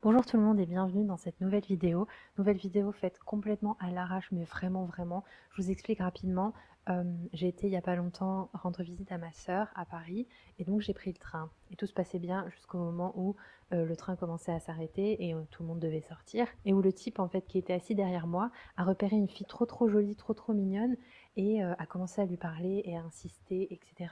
Bonjour tout le monde et bienvenue dans cette nouvelle vidéo. Nouvelle vidéo faite complètement à l'arrache, mais vraiment. Je vous explique rapidement. J'ai été il n'y a pas longtemps rendre visite à ma sœur à Paris et donc j'ai pris le train. Et tout se passait bien jusqu'au moment où le train commençait à s'arrêter et tout le monde devait sortir. Et où le type en fait qui était assis derrière moi a repéré une fille trop jolie, trop mignonne et a commencé à lui parler et à insister, etc.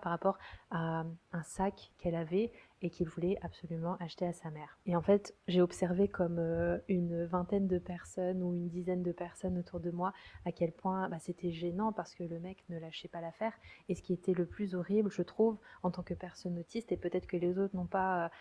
par rapport à un sac qu'elle avait et qu'il voulait absolument acheter à sa mère. Et en fait, j'ai observé comme une vingtaine de personnes ou une dizaine de personnes autour de moi à quel point c'était gênant parce que le mec ne lâchait pas l'affaire. Et ce qui était le plus horrible, je trouve, en tant que personne autiste, et peut-être que les autres n'ont pas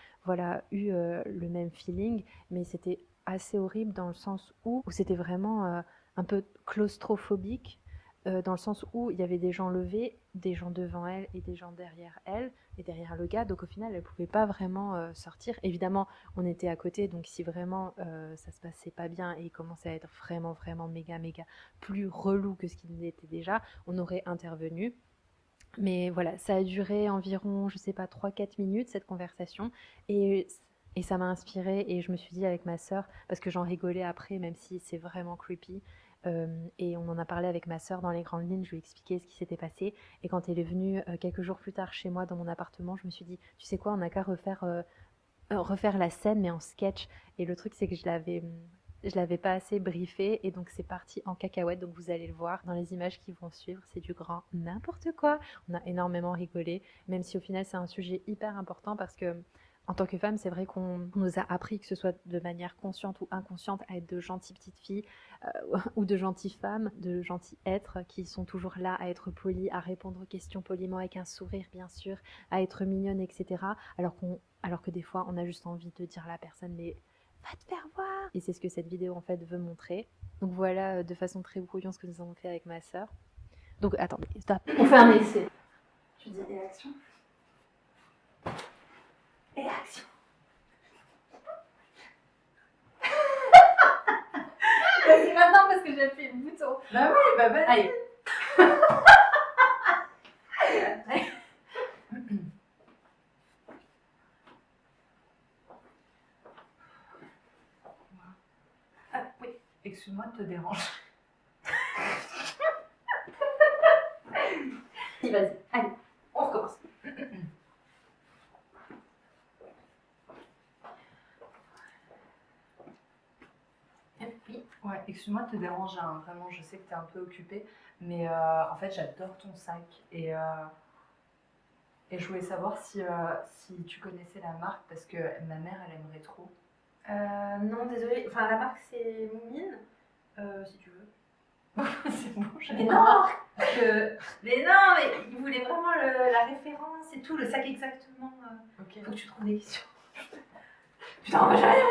eu le même feeling, mais c'était assez horrible dans le sens où c'était vraiment un peu claustrophobique, dans le sens où il y avait des gens levés, des gens devant elle et des gens derrière elle et derrière le gars, donc au final elle pouvait pas vraiment sortir. Évidemment on était à côté, donc si vraiment ça se passait pas bien et il commençait à être vraiment méga plus relou que ce qu'il était déjà, on aurait intervenu. Mais voilà, ça a duré environ, je sais pas, 3-4 minutes cette conversation et ça m'a inspirée et je me suis dit avec ma sœur, parce que j'en rigolais après, même si c'est vraiment creepy, et on en a parlé avec ma sœur dans les grandes lignes, je lui ai expliqué ce qui s'était passé et quand elle est venue quelques jours plus tard chez moi dans mon appartement, je me suis dit, tu sais quoi, on n'a qu'à refaire la scène mais en sketch. Et le truc c'est que je l'avais pas assez briefé et donc c'est parti en cacahuète, donc vous allez le voir dans les images qui vont suivre, c'est du grand n'importe quoi. On a énormément rigolé, même si au final c'est un sujet hyper important parce que en tant que femme, c'est vrai qu'on nous a appris, que ce soit de manière consciente ou inconsciente, à être de gentilles petites filles ou de gentilles femmes, de gentils êtres qui sont toujours là à être polis, à répondre aux questions poliment avec un sourire bien sûr, à être mignonne, etc. Alors que des fois, on a juste envie de dire à la personne, mais va te faire voir. Et c'est ce que cette vidéo en fait veut montrer. Donc voilà, de façon très brouillon, ce que nous avons fait avec ma sœur. Donc attendez, stop. On fait un essai. Tu dis et action. Et action. C'est maintenant parce que j'ai appuyé le bouton. Bah oui, bah vas-y. Allez. Oui, excuse-moi de te déranger. Vas-y, allez, on recommence. Oui. Ouais, excuse-moi de te déranger, hein. Vraiment, je sais que t'es un peu occupée, mais en fait, j'adore ton sac et je voulais savoir si tu connaissais la marque parce que ma mère, elle aimerait trop. Non, désolée. Enfin, la marque c'est Moumine, si tu veux. C'est bon, Mais non, mais non, mais il voulait vraiment la référence et tout, le sac exactement. Ok. Faut que tu trouves des questions. Putain, on va jamais.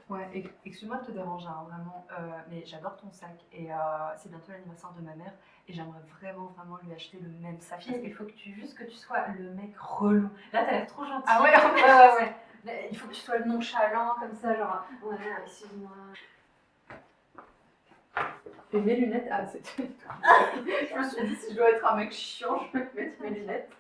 Ouais, excuse-moi de te déranger, hein, vraiment, mais j'adore ton sac et c'est bientôt l'anniversaire de ma mère et j'aimerais vraiment lui acheter le même sac. Il faut que tu sois le mec relou. Là, t'as l'air trop gentil. Ah ouais, ouais. Là, il faut que tu sois le nonchalant comme ça, genre ouais, excuse-moi. Et mes lunettes, ah c'est tout. Je me suis dit si je dois être un mec chiant, je vais mettre mes lunettes.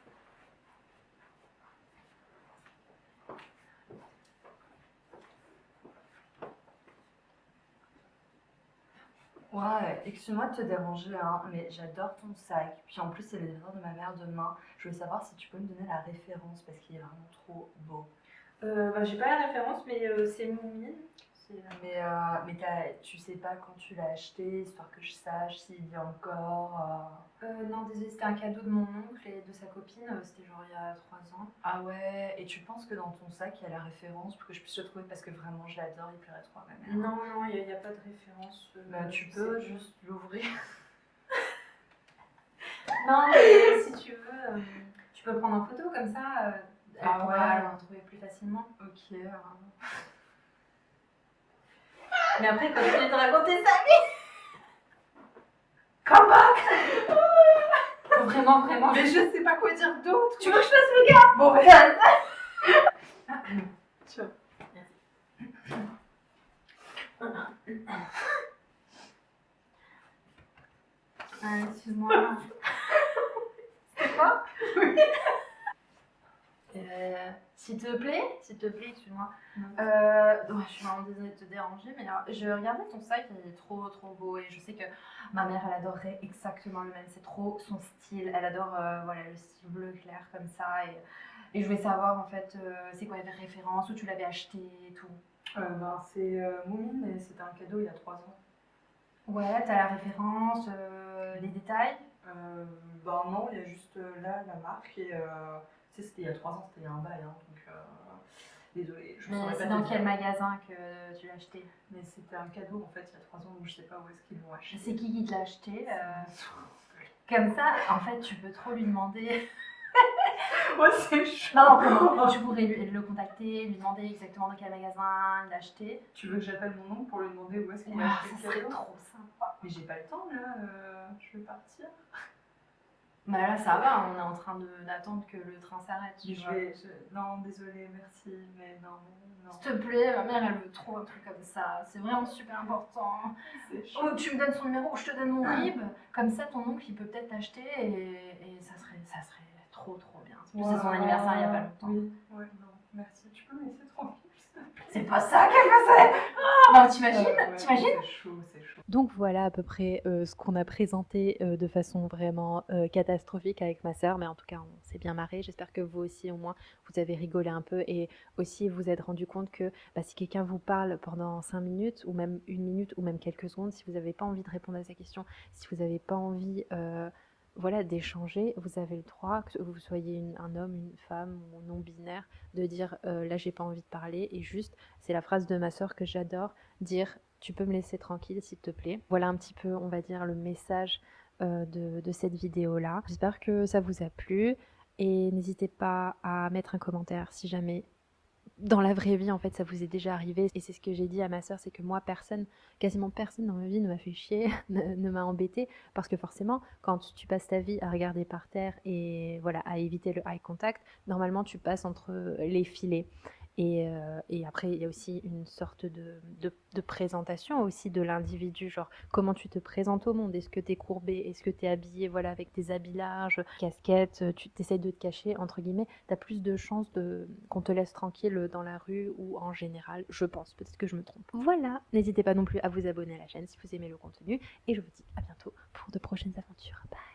Ouais, excuse-moi de te déranger, hein, mais j'adore ton sac. Puis en plus, c'est l'anniversaire de ma mère demain. Je voulais savoir si tu peux me donner la référence parce qu'il est vraiment trop beau. J'ai pas la référence, mais c'est Moumine. Mais tu sais pas quand tu l'as acheté, histoire que je sache s'il y a encore. Non, désolé, c'était un cadeau de mon oncle et de sa copine, c'était genre il y a 3 ans. Ah ouais, et tu penses que dans ton sac il y a la référence pour que je puisse le trouver parce que vraiment je l'adore, il plairait trop à ma mère. Non, il n'y a pas de référence. Bah, tu peux juste l'ouvrir. Non, mais si tu veux, tu peux prendre en photo comme ça. Elle Ah pourra ouais. en trouver plus facilement. Ok. Mais après, quand je vais te raconter ça, Come back. faut vraiment. Mais je sais pas quoi dire d'autre. Tu veux que je fasse le gars? Bon, regarde. Tu vois. Excuse-moi. d'accord? S'il te plaît, excuse-moi. Ouais, je suis vraiment désolée de te déranger, mais je regardais ton sac, il est trop beau et je sais que ma mère elle adorerait exactement le même. C'est trop son style. Elle adore voilà, le style bleu clair comme ça et je voulais savoir en fait c'est quoi les références, où tu l'avais acheté et tout. C'est Moumine et c'était un cadeau il y a 3 ans. Ouais, t'as la référence, les détails. Non, il y a juste là la marque et tu sais, c'était il y a 3 ans, c'était il y a un bail, hein, donc désolée, je Mais saurais c'est pas dans te quel dire. magasin que tu l'as acheté? Mais c'était un cadeau en fait il y a 3 ans, donc je sais pas où est-ce qu'ils l'ont acheté. C'est qui te l'a acheté? Comme ça, en fait, tu peux trop lui demander. Ouais, c'est chaud. Non, vraiment, tu pourrais le contacter, lui demander exactement dans quel magasin il l'a acheté. Tu veux que j'appelle mon oncle pour lui demander où est-ce qu'il a Ah, acheté ça le serait cadeau? trop sympa. Mais j'ai pas le temps là, je vais partir. Bah là, ça va, on est en train d'attendre que le train s'arrête. Tu vois. Non, désolée, merci, mais non. S'il te plaît, ma mère, elle veut trop un truc comme ça. C'est vraiment super important. C'est chaud. Oh, tu me donnes son numéro ou je te donne mon RIB. Comme ça, ton oncle, il peut peut-être l'acheter et ça serait trop bien. En plus, c'est son anniversaire il y a pas longtemps. Oui, ouais, non, merci. Tu peux me laisser tranquille, s'il te plaît? C'est pas ça qu'elle faisait. Non, t'imagines? Ouais, T'imagines? C'est chaud. Donc voilà à peu près ce qu'on a présenté de façon vraiment catastrophique avec ma sœur, mais en tout cas on s'est bien marré. J'espère que vous aussi au moins vous avez rigolé un peu et aussi vous êtes rendu compte que si quelqu'un vous parle pendant 5 minutes ou même 1 minute ou même quelques secondes, si vous n'avez pas envie de répondre à sa question, si vous n'avez pas envie voilà, d'échanger, vous avez le droit, que vous soyez un homme, une femme ou non-binaire, de dire là j'ai pas envie de parler et juste, c'est la phrase de ma sœur que j'adore, dire tu peux me laisser tranquille s'il te plaît. Voilà un petit peu, on va dire, le message de cette vidéo-là. J'espère que ça vous a plu et n'hésitez pas à mettre un commentaire si jamais dans la vraie vie en fait ça vous est déjà arrivé. Et c'est ce que j'ai dit à ma sœur, c'est que moi quasiment personne dans ma vie ne m'a fait chier, ne m'a embêté, parce que forcément quand tu passes ta vie à regarder par terre et voilà à éviter le eye contact, normalement tu passes entre les filets. Et après, il y a aussi une sorte de présentation aussi de l'individu, genre comment tu te présentes au monde. Est-ce que tu es courbé? Est-ce que tu es habillé voilà, avec des habits larges, casquette, tu essaies de te cacher, entre guillemets. Tu as plus de chances qu'on te laisse tranquille dans la rue ou en général, je pense. Peut-être que je me trompe. Voilà, n'hésitez pas non plus à vous abonner à la chaîne si vous aimez le contenu. Et je vous dis à bientôt pour de prochaines aventures. Bye!